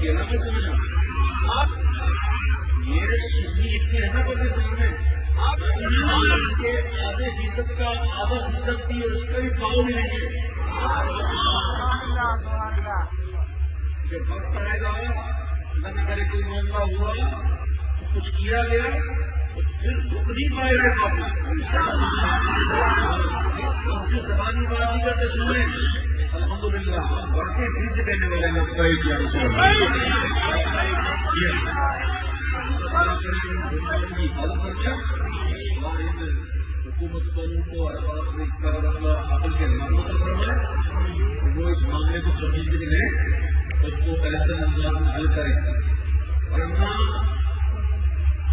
ये ना मैं समझा आप ये सुन्नी इतने है ना बड़े सामने इसके आधे फीसद का आधा फीसद थी और उसका भी पाव मिलेंगे। जब वक्त आएगा न करे कोई मामला हुआ कुछ किया गया तो फिर रुक नहीं पाएगा आपसे जबानी बात नहीं करते सुने अल्हम्दुलिल्लाह वाकई दिल से कहने वाले लोग और इन हुकूमत वालों को अकल के मामलों का वो इस मामले को समझने के लिए उसको ऐसे अंदाज में हल करें वरना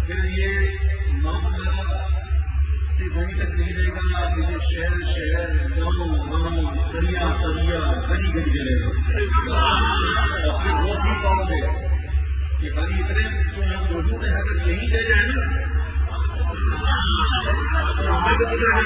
फिर ये मामला से वहीं तक नहीं रहेगा। ये शहर शहर गाँव दरिया दरिया गली गली चलेगा और फिर वो भी पाओगे कि गली इतने जो हम मौजूद है अगर यही ले जाए ना तो हमें तो पता है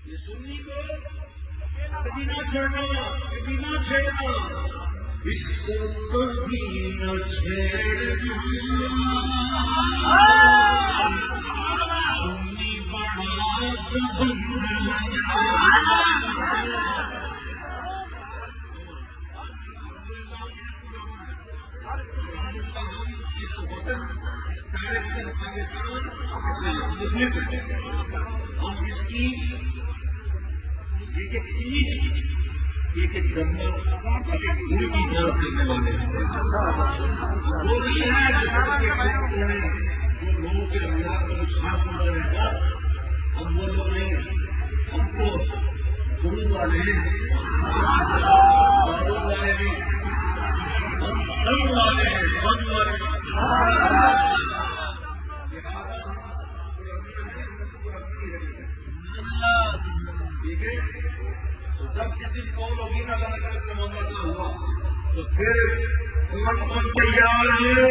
ये सुन्नी को कभी ना छेड़ना कभी ना छेड़ना इसको कभी न छेड़ना सुन्नी बड़ा इस कार्यक्रम हम इसकी एक ब्रह्मा एक गुरु की बात करने वाले हैं वो नहीं है जो लोगों के अल्लाह को नुकसान हो रहेगा हम वो लोग नहीं हम तो गुरु वाले बाबू वाले नहीं हम धर्म वाले हैं पद वाले ठीक है। तो जब किसी कौन होगी ना अल्लाह करे तो मामला से हुआ तो फिर कौन तैयार है